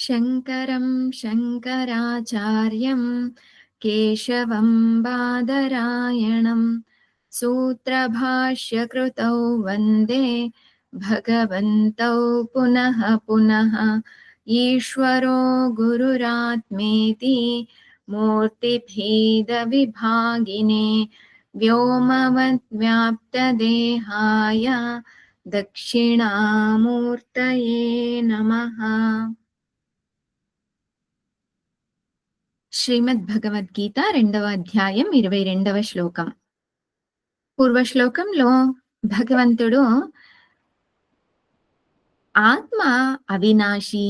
शङ्करं शङ्कराचार्यं केशवं बादरायणं सूत्रभाष्यकृतौ वन्दे भगवन्तौ पुनः पुनः। ईश्वरो गुरुरात्मेति मूर्तिभेदविभागिने व्योमवद्व्याप्तदेहाय दक्षिणामूर्तये नमः। శ్రీమద్భగవద్గీత రెండవ అధ్యాయం 22వ శ్లోకం. పూర్వ శ్లోకంలో భగవంతుడు ఆత్మ అవినాశి,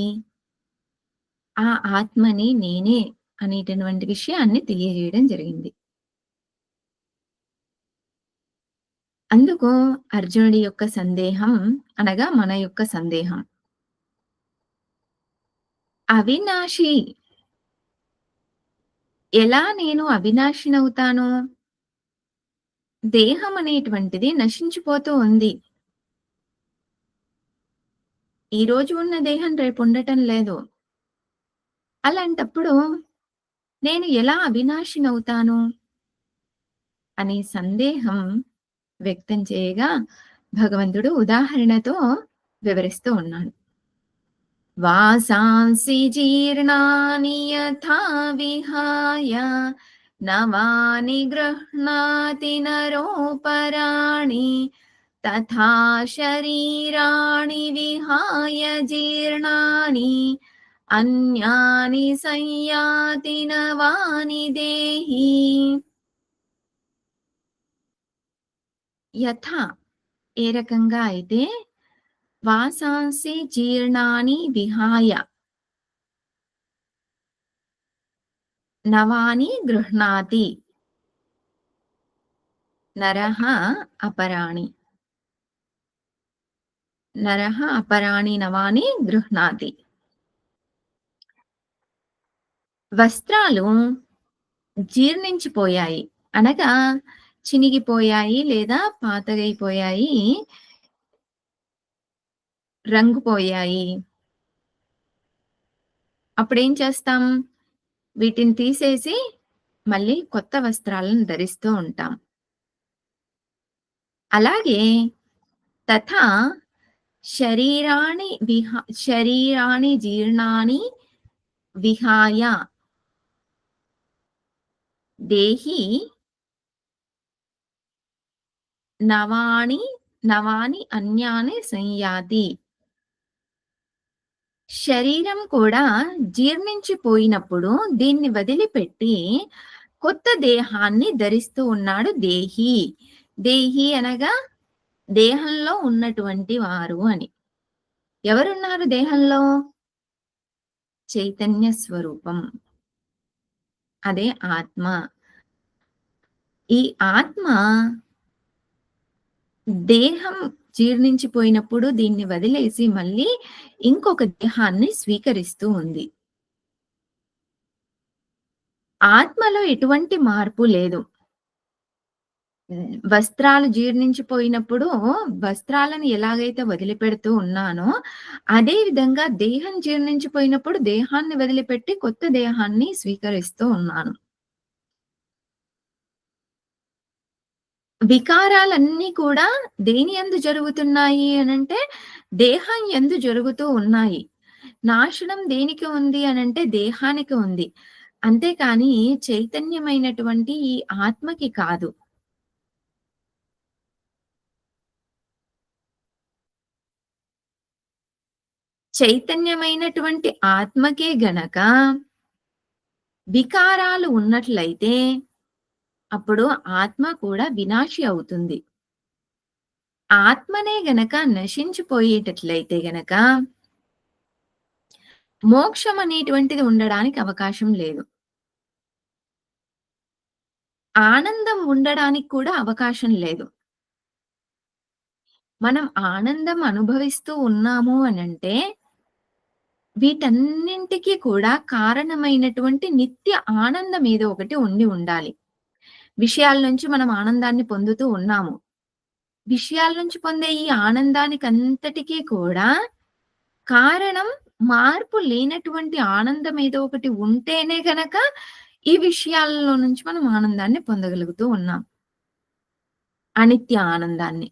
ఆ ఆత్మని నేనే అనేటటువంటి విషయాన్ని తెలియజేయడం జరిగింది. అందుకు అర్జునుడి యొక్క సందేహం అనగా మన యొక్క సందేహం, అవినాశి ఎలా నేను అవినాశినవుతాను? దేహం అనేటువంటిది నశించిపోతూ ఉంది. ఈ రోజు ఉన్న దేహం రేపు ఉండటం లేదు. అలాంటప్పుడు నేను ఎలా అవినాశినవుతాను అనే సందేహం వ్యక్తం చేయగా భగవంతుడు ఉదాహరణతో వివరిస్తూ ఉన్నాడు. వాసాంసి జీర్ణాని యథా విహాయ నవాని గృహ్ణాతి నరోపరాణి తథా శరీరాణి విహాయ జీర్ణాని అన్యాని సంయాతి నవాని దేహి. యథా ఏ రకంగా అయితే వాసాంసి జీర్ణాని విహాయ నవాని గృహ్ణాతి నరః అపరాణి, నరః అపరాణి నవాని గృహ్ణాతి. వస్త్రాలు జీర్ణించిపోయాయి అనగా చినిగిపోయాయి లేదా పాతగైపోయాయి, రంగుపోయాయి. అప్పుడేం చేస్తాం? వీటిని తీసేసి మళ్ళీ కొత్త వస్త్రాలను ధరిస్తూ ఉంటాం. అలాగే తథా శరీరాణి జీర్ణాని విహాయ దేహి నవాని అన్యాని సంయాతి. శరీరం కూడా జీర్ణించిపోయినప్పుడు దీన్ని వదిలిపెట్టి కొత్త దేహాన్ని ధరిస్తూ ఉన్నాడు దేహి. దేహి అనగా దేహంలో ఉన్నటువంటి వారు అని. ఎవరున్నారు దేహంలో? చైతన్య స్వరూపం, అదే ఆత్మ. ఈ ఆత్మ దేహం జీర్ణించిపోయినప్పుడు దీన్ని వదిలేసి మళ్ళీ ఇంకొక దేహాన్ని స్వీకరిస్తూ ఉంది. ఆత్మలో ఎటువంటి మార్పు లేదు. వస్త్రాలు జీర్ణించిపోయినప్పుడు వస్త్రాలను ఎలాగైతే వదిలిపెడుతూ ఉన్నానో అదే విధంగా దేహం జీర్ణించిపోయినప్పుడు దేహాన్ని వదిలిపెట్టి కొత్త దేహాన్ని స్వీకరిస్తూ ఉన్నాను. వికారాలన్నీ కూడా దేని యందు జరుగుతున్నాయి అనంటే దేహం యందు జరుగుతూ ఉన్నాయి. నాశనం దేనికి ఉంది అనంటే దేహానికి ఉంది. అంతేకాని చైతన్యమైనటువంటి ఈ ఆత్మకి కాదు. చైతన్యమైనటువంటి ఆత్మకే గనక వికారాలు ఉన్నట్లయితే అప్పుడు ఆత్మ కూడా వినాశి అవుతుంది. ఆత్మనే గనక నశించిపోయేటట్లయితే గనక మోక్షం అనేటువంటిది ఉండడానికి అవకాశం లేదు. ఆనందం ఉండడానికి కూడా అవకాశం లేదు. మనం ఆనందం అనుభవిస్తూ ఉన్నాము అనంటే వీటన్నింటికి కూడా కారణమైనటువంటి నిత్య ఆనందం ఏదో ఒకటి ఉండి ఉండాలి. విషయాల నుంచి మనం ఆనందాన్ని పొందుతూ ఉన్నాము. విషయాల నుంచి పొందే ఈ ఆనందానికంతటికీ కూడా కారణం మార్పు లేనటువంటి ఆనందం ఏదో ఒకటి ఉంటేనే గనక, ఈ విషయాల్లో నుంచి మనం ఆనందాన్ని పొందగలుగుతూ ఉన్నాం. అనిత్య ఆనందాన్ని.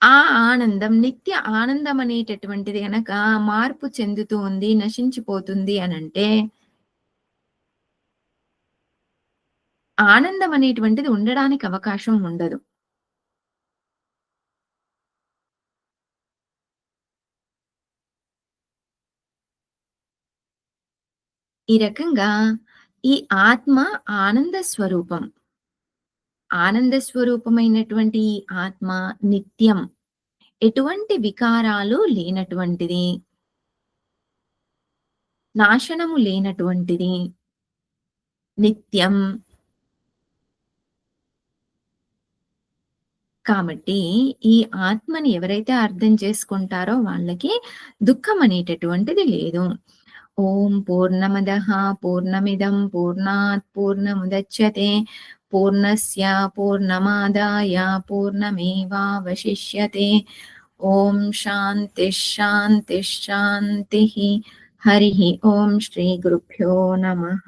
ఆ ఆనందం, నిత్య ఆనందం అనేటటువంటిది గనక మార్పు చెందుతూ ఉంది, నశించిపోతుంది అనంటే, ఆనందం అనేటువంటిది ఉండడానికి అవకాశం ఉండదు. ఈ రకంగా ఈ ఆత్మ ఆనంద స్వరూపం. ఆనంద స్వరూపమైనటువంటి ఈ ఆత్మ నిత్యం. ఎటువంటి వికారాలు లేనటువంటిది. నాశనము లేనటువంటిది. నిత్యం. కాబట్టి ఈ ఆత్మని ఎవరైతే అర్థం చేసుకుంటారో వాళ్ళకి దుఃఖం అనేటటువంటిది లేదు. ఓం పూర్ణమదః పూర్ణమిదం పూర్ణాత్ పూర్ణముదచ్యతే పూర్ణస్య పూర్ణమాదాయ పూర్ణమేవావశిష్యతే. ఓం శాంతిః శాంతిః శాంతిః. హరిః ఓం శ్రీ గురుభ్యో నమః.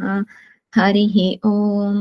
హరిః ఓం.